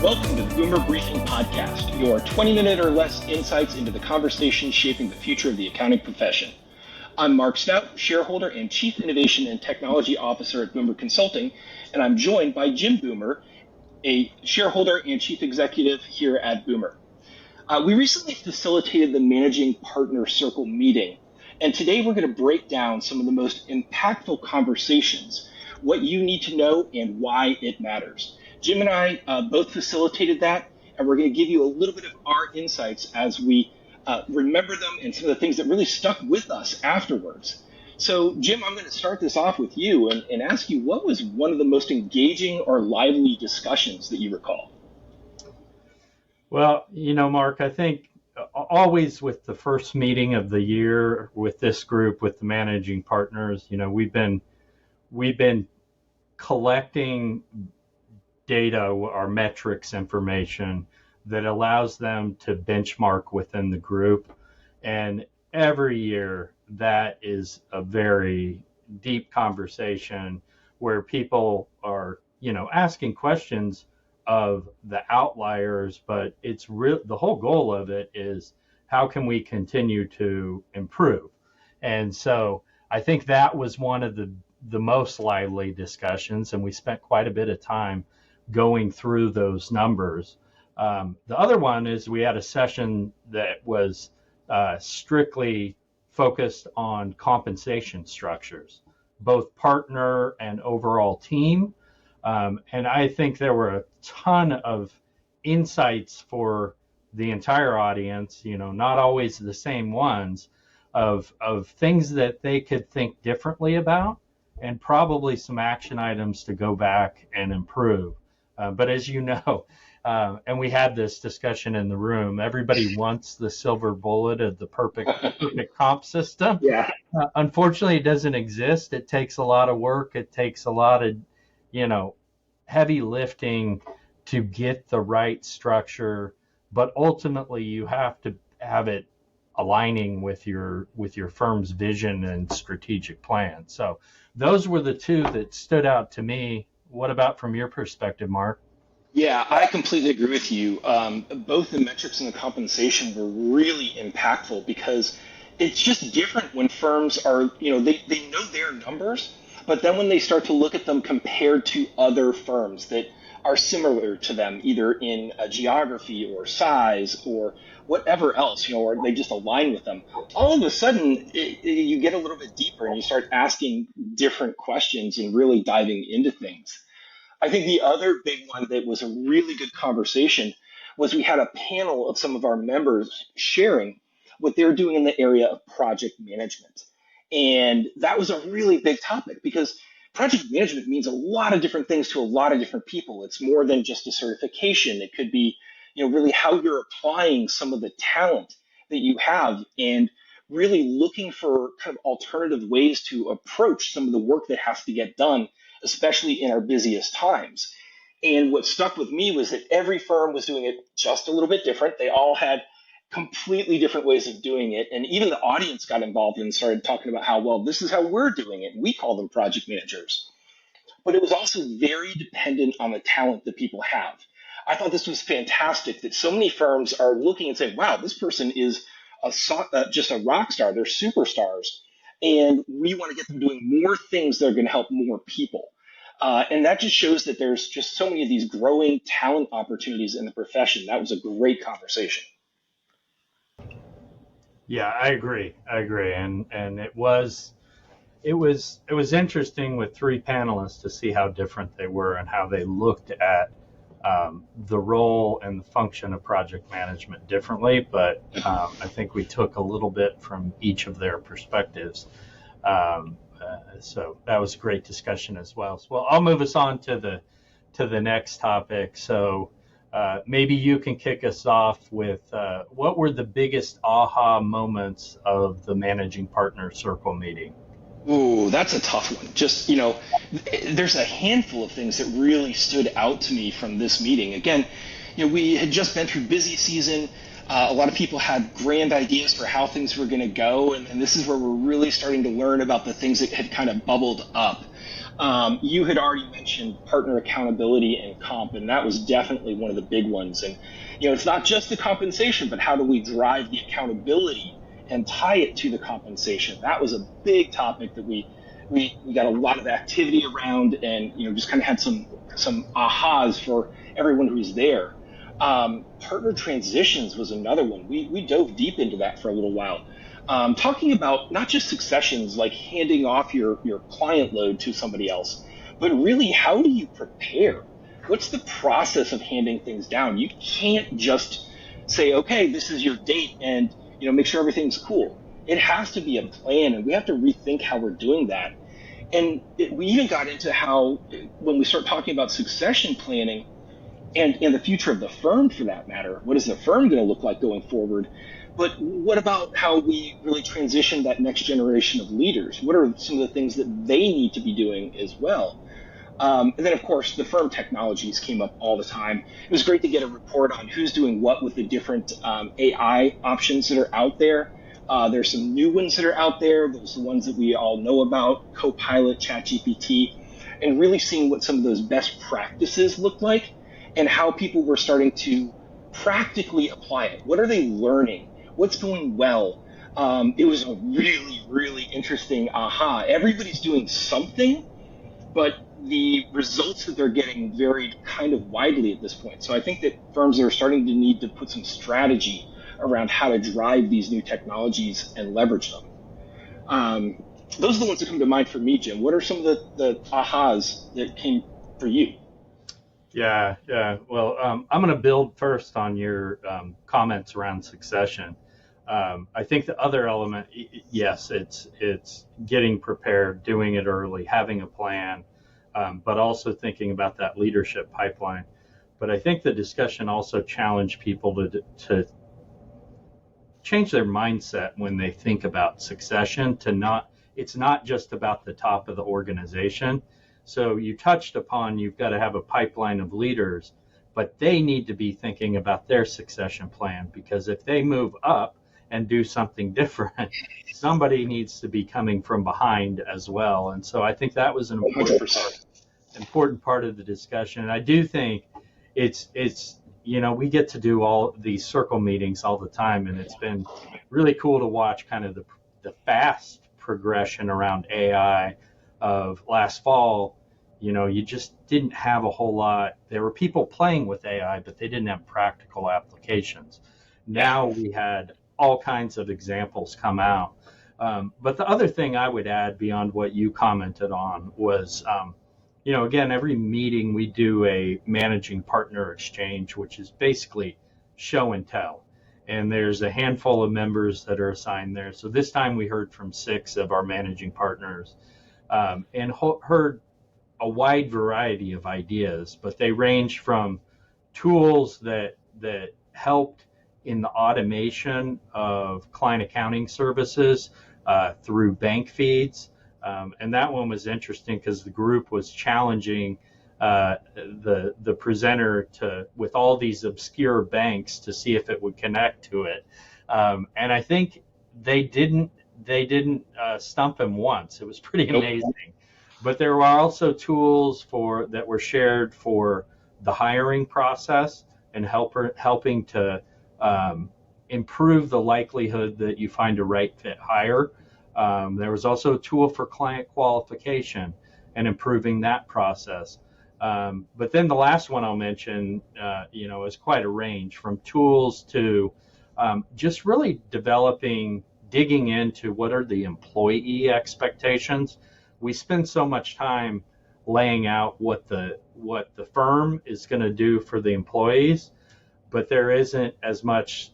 Welcome to the Boomer Briefing Podcast, your 20-minute or less insights into the conversation shaping the future of the accounting profession. I'm Marc Stout, shareholder and Chief Innovation and Technology Officer at Boomer Consulting, and I'm joined by Jim Boomer, a shareholder and Chief Executive here at Boomer. We recently facilitated the Managing Partner Circle meeting, and today we're going to break down some of the most impactful conversations, what you need to know and why it matters. Jim and I both facilitated that, and we're going to give you a little bit of our insights as we remember them and some of the things that really stuck with us afterwards. So, Jim, I'm going to start this off with you and ask you, what was one of the most engaging or lively discussions that you recall? Well, Mark, I think always with the first meeting of the year with this group, with the managing partners, we've been collecting data, our metrics information that allows them to benchmark within the group. And every year that is a very deep conversation where people are, asking questions of the outliers, but it's the whole goal of it is how can we continue to improve? And so I think that was one of the most lively discussions, and we spent quite a bit of time going through those numbers. The other one is we had a session that was strictly focused on compensation structures, both partner and overall team. And I think there were a ton of insights for the entire audience, not always the same ones, of things that they could think differently about and probably some action items to go back and improve. But as you know, and we had this discussion in the room, everybody wants the silver bullet of the perfect comp system. Yeah. Unfortunately, it doesn't exist. It takes a lot of work. It takes a lot of, heavy lifting to get the right structure. But ultimately, you have to have it aligning with your firm's vision and strategic plan. So those were the two that stood out to me. What about from your perspective, Mark? Yeah, I completely agree with you. Both the metrics and the compensation were really impactful because it's just different when firms are, they know their numbers, but then when they start to look at them compared to other firms that are similar to them, either in a geography or size or whatever else, or they just align with them, all of a sudden you get a little bit deeper and you start asking different questions and really diving into things. I think the other big one that was a really good conversation was we had a panel of some of our members sharing what they're doing in the area of project management. And that was a really big topic because project management means a lot of different things to a lot of different people. It's more than just a certification. It could be, really how you're applying some of the talent that you have and really looking for kind of alternative ways to approach some of the work that has to get done, especially in our busiest times. And what stuck with me was that every firm was doing it just a little bit different. They all had completely different ways of doing it. And even the audience got involved and started talking about how, well, this is how we're doing it. We call them project managers. But it was also very dependent on the talent that people have. I thought this was fantastic that so many firms are looking and saying, wow, this person is just a rock star. They're superstars. And we want to get them doing more things that are going to help more people. And that just shows that there's just so many of these growing talent opportunities in the profession. That was a great conversation. Yeah, I agree. And it was interesting with three panelists to see how different they were and how they looked at the role and the function of project management differently. But I think we took a little bit from each of their perspectives. So that was a great discussion as well. So, well, I'll move us on to the next topic. So maybe you can kick us off with what were the biggest aha moments of the Managing Partner Circle meeting? Ooh, that's a tough one. Just, there's a handful of things that really stood out to me from this meeting. Again, we had just been through busy season. A lot of people had grand ideas for how things were going to go, and this is where we're really starting to learn about the things that had kind of bubbled up. You had already mentioned partner accountability and comp, and that was definitely one of the big ones. And it's not just the compensation, but how do we drive the accountability and tie it to the compensation? That was a big topic that we got a lot of activity around, and just kind of had some ahas for everyone who was there. Partner transitions was another one. We dove deep into that for a little while, talking about not just successions like handing off your client load to somebody else, but really how do you prepare? What's the process of handing things down? You can't just say, okay, this is your date, and make sure everything's cool. It has to be a plan, and we have to rethink how we're doing that. And we even got into how, when we start talking about succession planning, and the future of the firm for that matter, what is the firm going to look like going forward? But what about how we really transition that next generation of leaders? What are some of the things that they need to be doing as well? And then, of course, the firm technologies came up all the time. It was great to get a report on who's doing what with the different AI options that are out there. There's some new ones that are out there. There's the ones that we all know about, Copilot, ChatGPT, and really seeing what some of those best practices look like and how people were starting to practically apply it. What are they learning? What's going well? It was a really, really interesting aha. Everybody's doing something, but the results that they're getting varied kind of widely at this point. So I think that firms are starting to need to put some strategy around how to drive these new technologies and leverage them. Those are the ones that come to mind for me, Jim. What are some of the ahas that came for you? Yeah. Well, I'm going to build first on your comments around succession. I think the other element, yes, it's getting prepared, doing it early, having a plan, but also thinking about that leadership pipeline. But I think the discussion also challenged people to change their mindset when they think about succession it's not just about the top of the organization. So you touched upon, you've got to have a pipeline of leaders, but they need to be thinking about their succession plan, because if they move up and do something different, somebody needs to be coming from behind as well. And so I think that was an important part of the discussion. And I do think it's we get to do all these circle meetings all the time, and it's been really cool to watch kind of the fast progression around AI of last fall. You just didn't have a whole lot. There were people playing with AI, but they didn't have practical applications. Now we had all kinds of examples come out. But the other thing I would add beyond what you commented on was, again, every meeting we do a managing partner exchange, which is basically show and tell. And there's a handful of members that are assigned there. So this time we heard from 6 of our managing partners, and heard a wide variety of ideas, but they range from tools that helped in the automation of client accounting services through bank feeds. And that one was interesting because the group was challenging the presenter with all these obscure banks to see if it would connect to it. And I think they didn't stump him once. It was pretty amazing. But there were also tools that were shared for the hiring process and helping to improve the likelihood that you find a right fit hire. There was also a tool for client qualification and improving that process. But then the last one I'll mention, is quite a range, from tools to just really digging into what are the employee expectations. We spend so much time laying out what the firm is going to do for the employees, but there isn't as much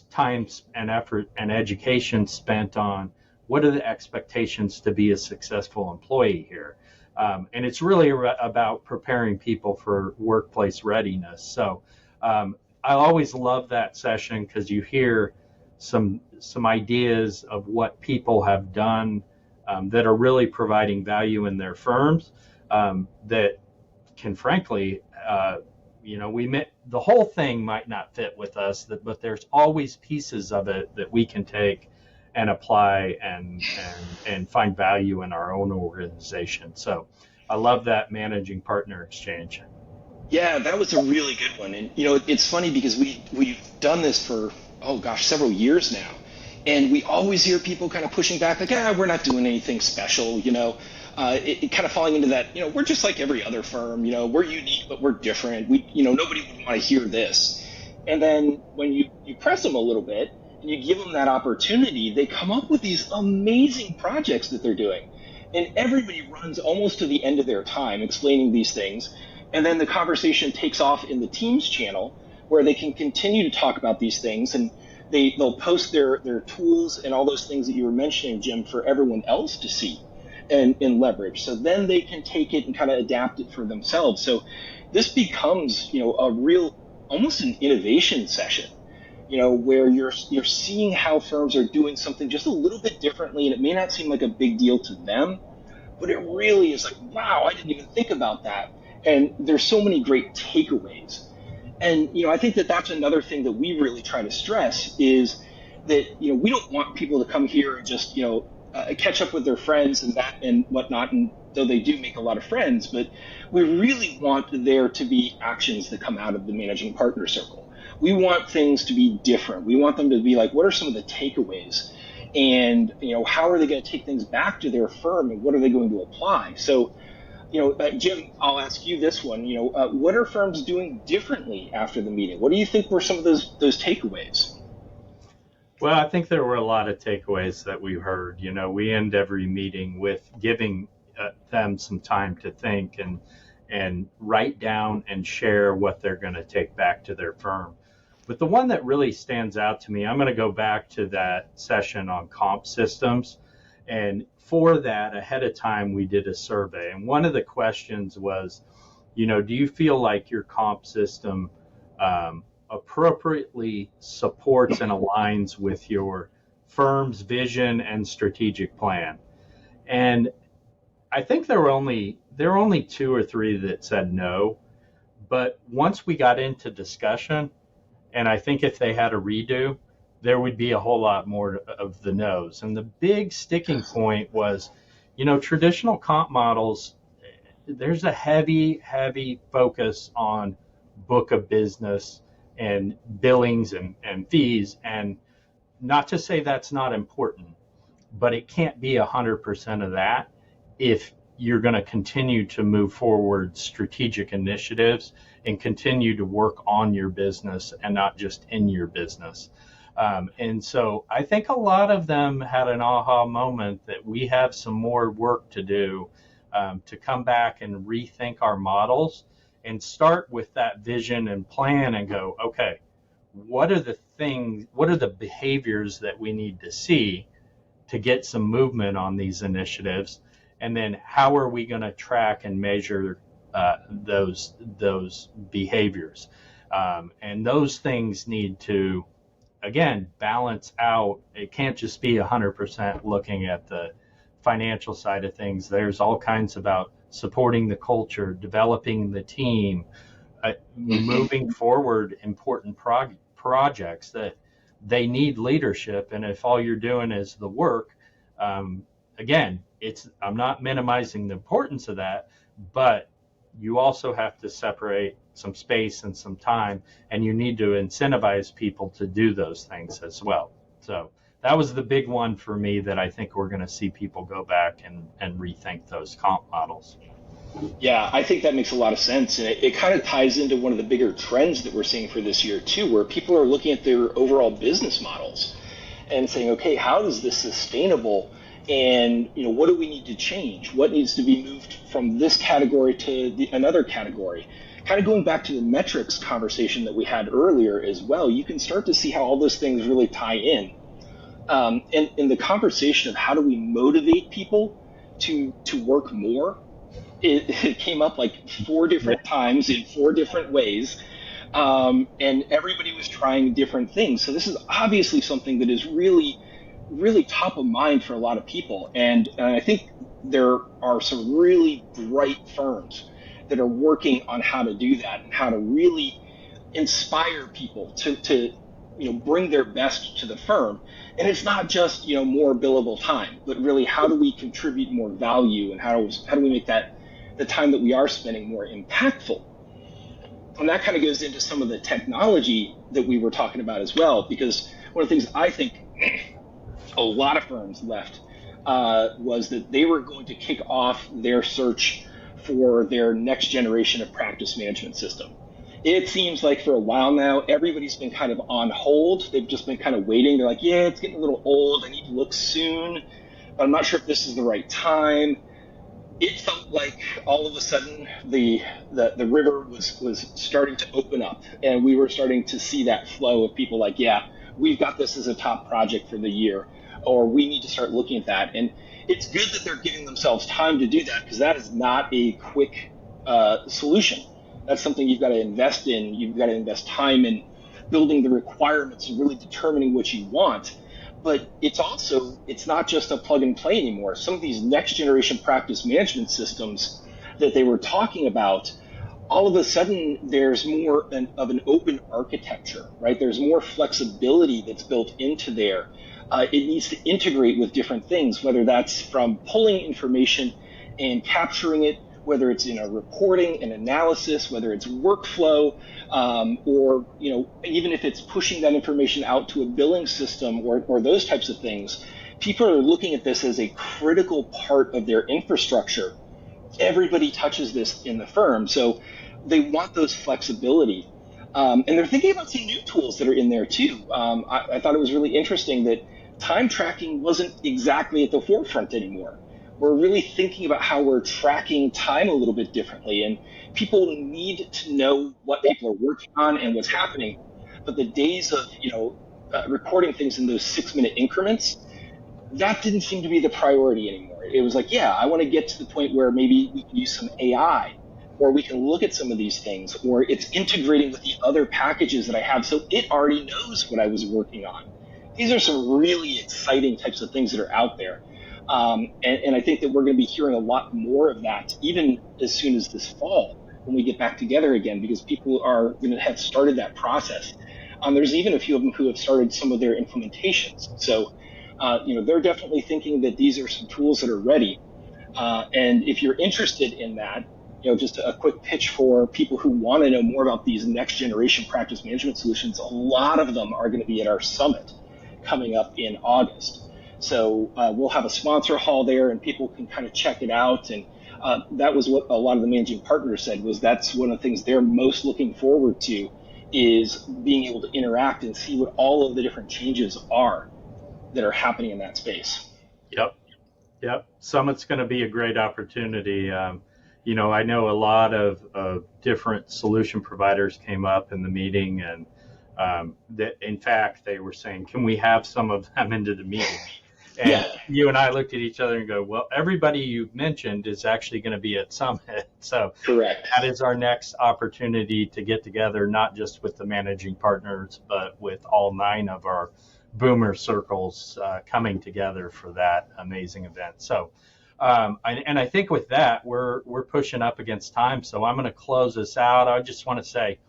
time and effort and education spent on what are the expectations to be a successful employee here. And it's really about preparing people for workplace readiness. So I always love that session because you hear some ideas of what people have done that are really providing value in their firms, that can frankly the whole thing might not fit with us, but there's always pieces of it that we can take and apply and find value in our own organization. So I love that managing partner exchange. Yeah, that was a really good one. And it's funny because we've done this for, oh gosh, several years now. And we always hear people kind of pushing back, like, we're not doing anything special, it kind of falling into that, we're just like every other firm, we're unique, but we're different. Nobody would want to hear this. And then when you press them a little bit and you give them that opportunity, they come up with these amazing projects that they're doing. And everybody runs almost to the end of their time explaining these things. And then the conversation takes off in the Teams channel where they can continue to talk about these things. And they'll post their tools and all those things that you were mentioning, Jim, for everyone else to see and leverage. So then they can take it and kind of adapt it for themselves. So this becomes, a real, almost an innovation session, where you're seeing how firms are doing something just a little bit differently, and it may not seem like a big deal to them, but it really is like, wow, I didn't even think about that. And there's so many great takeaways. And, I think that that's another thing that we really try to stress is that, we don't want people to come here and just, catch up with their friends and that and whatnot. And though they do make a lot of friends, but we really want there to be actions that come out of the managing partner circle. We want things to be different. We want them to be like, what are some of the takeaways? And, how are they going to take things back to their firm and what are they going to apply? So, Jim, I'll ask you this one. What are firms doing differently after the meeting? What do you think were some of those takeaways? Well, I think there were a lot of takeaways that we heard. We end every meeting with giving them some time to think and write down and share what they're going to take back to their firm. But the one that really stands out to me, I'm going to go back to that session on comp systems. And for that, ahead of time, we did a survey. And one of the questions was, do you feel like your comp system appropriately supports and aligns with your firm's vision and strategic plan? And I think there were only 2 or 3 that said no. But once we got into discussion, and I think if they had a redo, there would be a whole lot more of the no's. And the big sticking point was, traditional comp models, there's a heavy, heavy focus on book of business and billings and fees. And not to say that's not important, but it can't be 100% of that if you're going to continue to move forward strategic initiatives and continue to work on your business and not just in your business. And so I think a lot of them had an aha moment that we have some more work to do to come back and rethink our models and start with that vision and plan and go, okay, what are the behaviors that we need to see to get some movement on these initiatives? And then how are we going to track and measure those behaviors? And those things need to, again, balance out. It can't just be 100% looking at the financial side of things. There's all kinds about supporting the culture, developing the team, moving forward important projects that they need leadership. And if all you're doing is the work, again, I'm not minimizing the importance of that, but you also have to separate some space and some time, and you need to incentivize people to do those things as well. So that was the big one for me that I think we're going to see people go back and rethink those comp models. Yeah, I think that makes a lot of sense. And it kind of ties into one of the bigger trends that we're seeing for this year, too, where people are looking at their overall business models and saying, okay, how is this sustainable? And, what do we need to change? What needs to be moved from this category to another category? Kind of going back to the metrics conversation that we had earlier as well, you can start to see how all those things really tie in. And in the conversation of how do we motivate people to work more, it came up like 4 different times in 4 different ways. And everybody was trying different things. So this is obviously something that is really, really top of mind for a lot of people. And I think there are some really bright firms that are working on how to do that and how to really inspire people to bring their best to the firm. And it's not just more billable time, but really how do we contribute more value, and how do we make that the time that we are spending more impactful. And that kind of goes into some of the technology that we were talking about as well, because one of the things I think a lot of firms left was that they were going to kick off their search for their next generation of practice management system. It seems like for a while now, everybody's been kind of on hold. They've just been kind of waiting. They're like, yeah, it's getting a little old. I need to look soon, but I'm not sure if this is the right time. It felt like all of a sudden the river was starting to open up, and we were starting to see that flow of people like, yeah, we've got this as a top project for the year, or we need to start looking at that. And it's good that they're giving themselves time to do that, because that is not a quick solution. That's something you've got to invest in. You've got to invest time in building the requirements and really determining what you want. But it's not just a plug and play anymore. Some of these next generation practice management systems that they were talking about, all of a sudden there's more of an open architecture, right? There's more flexibility that's built into there. It needs to integrate with different things, whether that's from pulling information and capturing it, whether it's in a reporting and analysis, whether it's workflow, or even if it's pushing that information out to a billing system or those types of things. People are looking at this as a critical part of their infrastructure. Everybody touches this in the firm, so they want those flexibility. And they're thinking about some new tools that are in there too. I thought it was really interesting that time tracking wasn't exactly at the forefront anymore. We're really thinking about how we're tracking time a little bit differently, and people need to know what people are working on and what's happening. But the days of recording things in those 6-minute increments, that didn't seem to be the priority anymore. It was like, yeah, I want to get to the point where maybe we can use some AI, or we can look at some of these things, or it's integrating with the other packages that I have so it already knows what I was working on. These are some really exciting types of things that are out there. And I think that we're going to be hearing a lot more of that even as soon as this fall when we get back together again, because people are going to have started that process. There's even a few of them who have started some of their implementations. So, they're definitely thinking that these are some tools that are ready. And if you're interested in that, just a quick pitch for people who want to know more about these next generation practice management solutions, a lot of them are going to be at our summit coming up in August. So we'll have a sponsor hall there, and people can kind of check it out. And that was what a lot of the managing partners said, was that's one of the things they're most looking forward to, is being able to interact and see what all of the different changes are that are happening in that space. Yep. Summit's going to be a great opportunity. I know a lot of different solution providers came up in the meeting, and that in fact they were saying, can we have some of them into the meeting? And you and I looked at each other and go, well, everybody you've mentioned is actually going to be at Summit. So correct. That is our next opportunity to get together, not just with the managing partners, but with all 9 of our Boomer circles coming together for that amazing event. So, I think with that, we're pushing up against time. So I'm going to close this out. I just want to say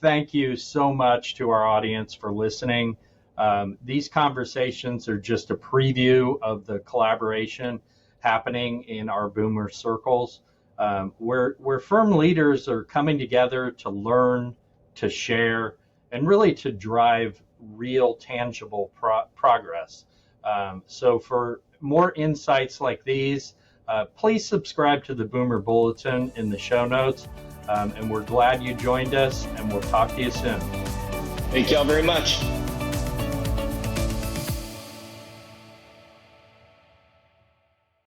thank you so much to our audience for listening. These conversations are just a preview of the collaboration happening in our Boomer circles, where firm leaders are coming together to learn, to share, and really to drive real tangible progress. So for more insights like these, please subscribe to the Boomer Bulletin in the show notes. And we're glad you joined us, and we'll talk to you soon. Thank y'all very much.